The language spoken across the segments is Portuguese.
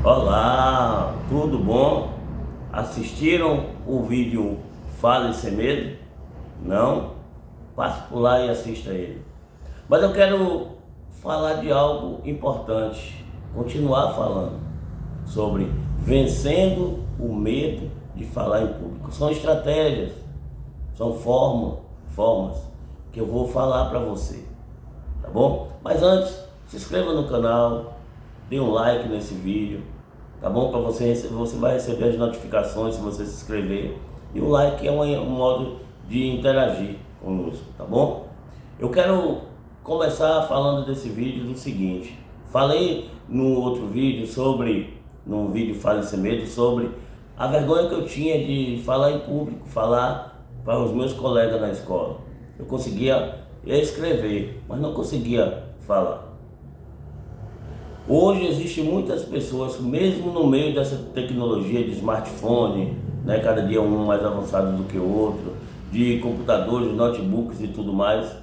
Olá, tudo bom? Assistiram o vídeo Fale Sem Medo? Não? Passe por lá e assista ele. Mas eu quero falar de algo importante, continuar falando sobre vencendo o medo de falar em público. São estratégias, são formas que eu vou falar para você, tá bom? Mas antes, se inscreva no canal, dê um like nesse vídeo, tá bom? Para você vai receber as notificações se você se inscrever. E o like é um modo de interagir conosco, tá bom? Eu quero começar falando desse vídeo do seguinte. Falei no outro vídeo no vídeo Fale Sem Medo, sobre a vergonha que eu tinha de falar em público, falar para os meus colegas na escola. Eu conseguia escrever, mas não conseguia falar. Hoje existem muitas pessoas, mesmo no meio dessa tecnologia de smartphone, né, cada dia um mais avançado do que o outro, de computadores, notebooks e tudo mais,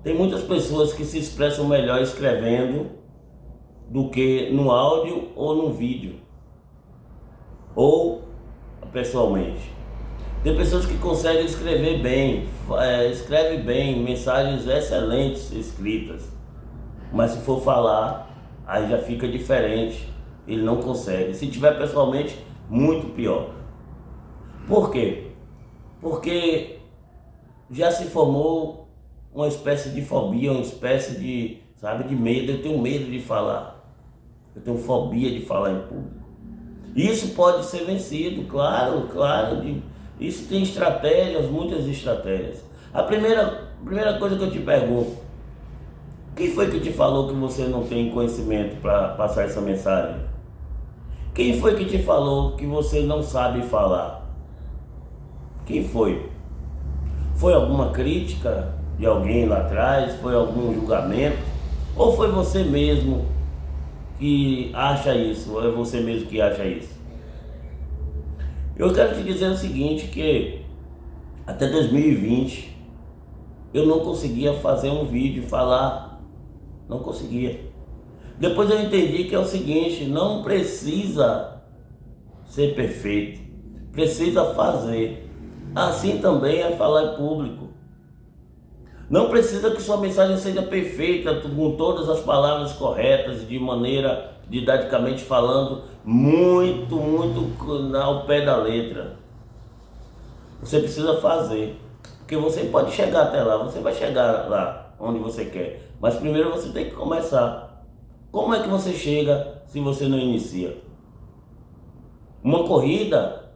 tem muitas pessoas que se expressam melhor escrevendo do que no áudio ou no vídeo, ou pessoalmente. Tem pessoas que conseguem escrever bem, escreve bem, mensagens excelentes escritas, mas se for falar, aí já fica diferente, ele não consegue. Se tiver pessoalmente, muito pior. Por quê? Porque já se formou uma espécie de fobia, uma espécie de, de medo. Eu tenho medo de falar, eu tenho fobia de falar em público. Isso pode ser vencido, claro. Isso tem estratégias, muitas estratégias. A primeira coisa que eu te pergunto: quem foi que te falou que você não tem conhecimento para passar essa mensagem? Quem foi que te falou que você não sabe falar? Quem foi? Foi alguma crítica de alguém lá atrás? Foi algum julgamento? Ou foi você mesmo que acha isso? Ou é você mesmo que acha isso? Eu quero te dizer o seguinte, que até 2020 eu não conseguia fazer um vídeo, falar. Não conseguia. Depois eu entendi que é o seguinte: não precisa ser perfeito, precisa fazer. Assim também é falar em público. Não precisa que sua mensagem seja perfeita, com todas as palavras corretas, de maneira didaticamente falando, muito ao pé da letra. Você precisa fazer, porque você pode chegar até lá, você vai chegar lá onde você quer, mas primeiro você tem que começar. Como é que você chega se você não inicia? Uma corrida,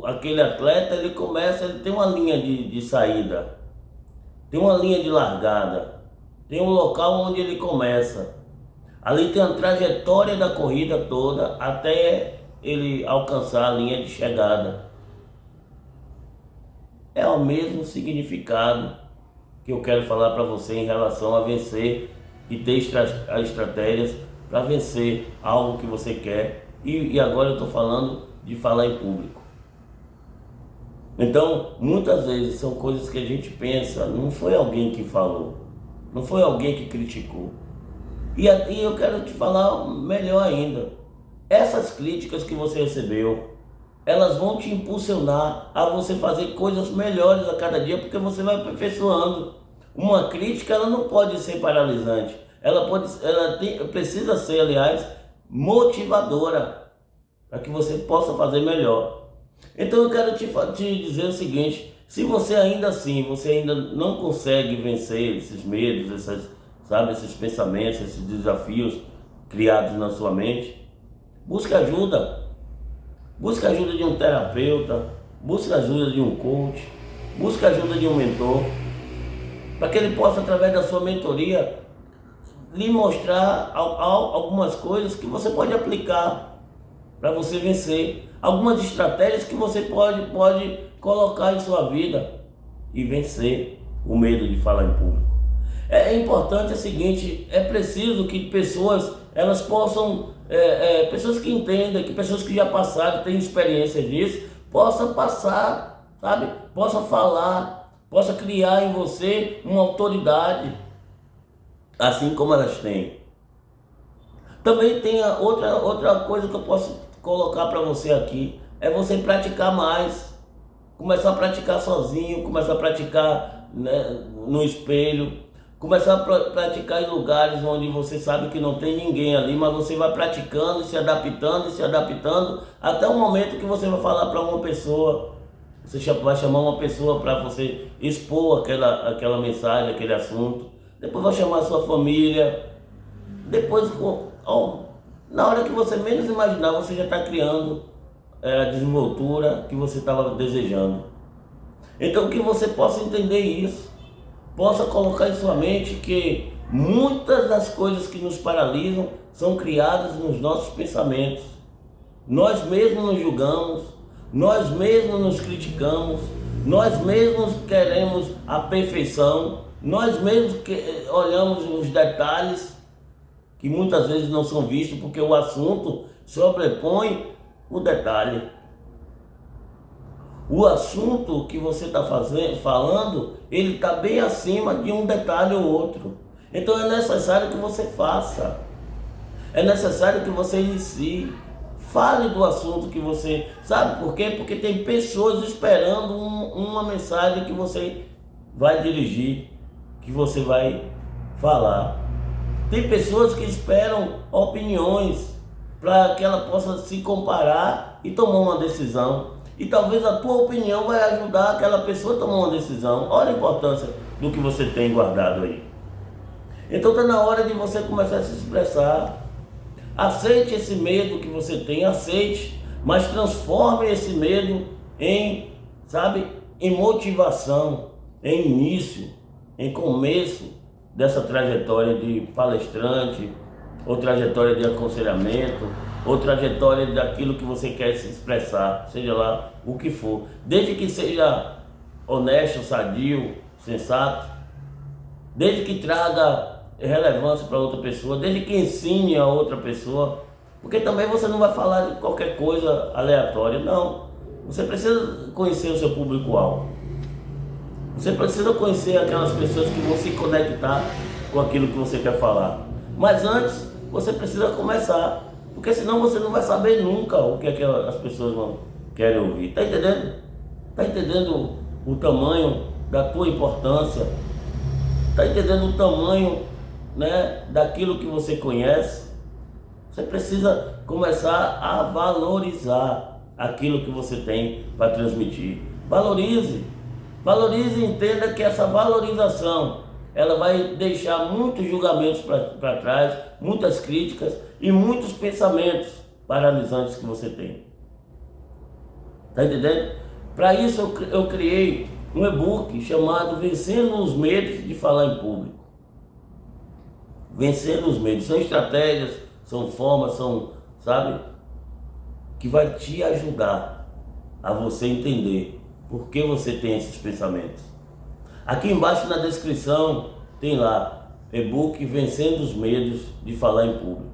aquele atleta, ele tem uma linha de saída, tem uma linha de largada, tem um local onde ele começa. Ali tem a trajetória da corrida toda até ele alcançar a linha de chegada. É o mesmo significado que eu quero falar para você em relação a vencer e ter estratégias para vencer algo que você quer. E agora eu estou falando de falar em público. Então, muitas vezes são coisas que a gente pensa, não foi alguém que falou, não foi alguém que criticou. E eu quero te falar melhor ainda. Essas críticas que você recebeu, elas vão te impulsionar a você fazer coisas melhores a cada dia, porque você vai aperfeiçoando. Uma crítica, ela não pode ser paralisante. Precisa ser, aliás, motivadora, para que você possa fazer melhor. Então eu quero te dizer o seguinte: se você ainda não consegue vencer esses medos, esses pensamentos, esses desafios criados na sua mente, busque ajuda. Busque a ajuda de um terapeuta, busque a ajuda de um coach, busque a ajuda de um mentor, para que ele possa, através da sua mentoria, lhe mostrar algumas coisas que você pode aplicar para você vencer, algumas estratégias que você pode colocar em sua vida e vencer o medo de falar em público. É importante o seguinte: é preciso que pessoas possam, pessoas que entendam, que pessoas que já passaram, têm experiência disso, possam passar, possa falar, possa criar em você uma autoridade, assim como elas têm. Também tem outra coisa que eu posso colocar para você aqui, é você praticar mais. Começar a praticar sozinho, começar a praticar, né, no espelho, começar a praticar em lugares onde você sabe que não tem ninguém ali, mas você vai praticando, e se adaptando, até o momento que você vai falar para uma pessoa, você vai chamar uma pessoa para você expor aquela mensagem, aquele assunto, depois vai chamar a sua família, depois, na hora que você menos imaginar, você já está criando a desenvoltura que você estava desejando. Então que você possa entender isso, possa colocar em sua mente que muitas das coisas que nos paralisam são criadas nos nossos pensamentos. Nós mesmos nos julgamos, nós mesmos nos criticamos, nós mesmos queremos a perfeição, nós mesmos olhamos os detalhes que muitas vezes não são vistos porque o assunto sobrepõe o detalhe. O assunto que você está falando, ele está bem acima de um detalhe ou outro. Então é necessário que você faça. É necessário que você inicie. Fale do assunto que você... Sabe por quê? Porque tem pessoas esperando uma mensagem que você vai dirigir, que você vai falar. Tem pessoas que esperam opiniões para que ela possa se comparar e tomar uma decisão. E talvez a tua opinião vai ajudar aquela pessoa a tomar uma decisão. Olha a importância do que você tem guardado aí. Então está na hora de você começar a se expressar. Aceite esse medo que você tem, aceite, mas transforme esse medo em, em motivação, em início, em começo dessa trajetória de palestrante, ou trajetória de aconselhamento, ou trajetória daquilo que você quer se expressar, seja lá o que for, desde que seja honesto, sadio, sensato, desde que traga relevância para outra pessoa, desde que ensine a outra pessoa, porque também você não vai falar de qualquer coisa aleatória, não. Você precisa conhecer o seu público-alvo, você precisa conhecer aquelas pessoas que vão se conectar com aquilo que você quer falar, mas antes você precisa começar, porque senão você não vai saber nunca o que é que as pessoas querem ouvir. Tá entendendo? Tá entendendo o tamanho da tua importância? Tá entendendo o tamanho, né, daquilo que você conhece? Você precisa começar a valorizar aquilo que você tem para transmitir. Valorize. Valorize e entenda que essa valorização ela vai deixar muitos julgamentos para trás, muitas críticas e muitos pensamentos paralisantes que você tem. Tá entendendo? Para isso eu criei um e-book chamado Vencendo os Medos de Falar em Público. Vencendo os medos. São estratégias, são formas, que vai te ajudar a você entender por que você tem esses pensamentos. Aqui embaixo na descrição tem lá, e-book Vencendo os Medos de Falar em Público.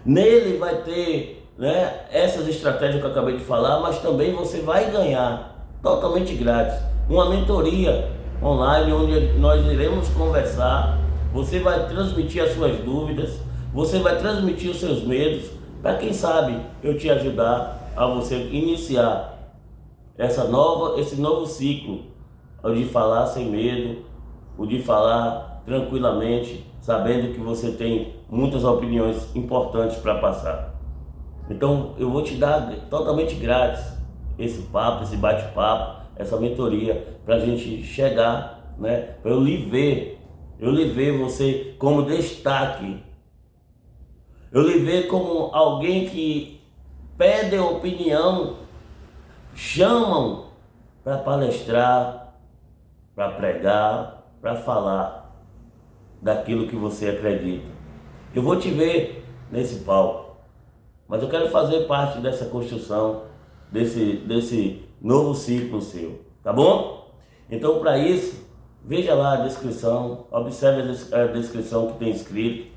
Nele vai ter, né, essas estratégias que eu acabei de falar, mas também você vai ganhar, totalmente grátis, uma mentoria online onde nós iremos conversar. Você vai transmitir as suas dúvidas, você vai transmitir os seus medos, para quem sabe eu te ajudar a você iniciar esse novo ciclo, o de falar sem medo, o de falar tranquilamente, sabendo que você tem muitas opiniões importantes para passar. Então eu vou te dar totalmente grátis esse papo, esse bate-papo, essa mentoria, para a gente chegar, né, para eu lhe ver você como destaque, eu lhe ver como alguém que pede opinião, chamam para palestrar, para pregar, para falar daquilo que você acredita. Eu vou te ver nesse palco, mas eu quero fazer parte dessa construção, desse novo ciclo seu, tá bom? Então, para isso, veja lá a descrição, observe a descrição que tem escrito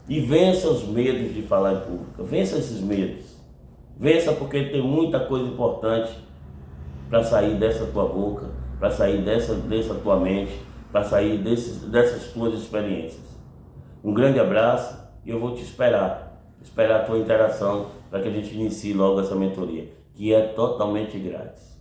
e vença os medos de falar em público. Vença esses medos. Vença, porque tem muita coisa importante para sair dessa tua boca, para sair dessa tua mente, para sair dessas tuas experiências. Um grande abraço e eu vou te esperar a tua interação para que a gente inicie logo essa mentoria, que é totalmente grátis.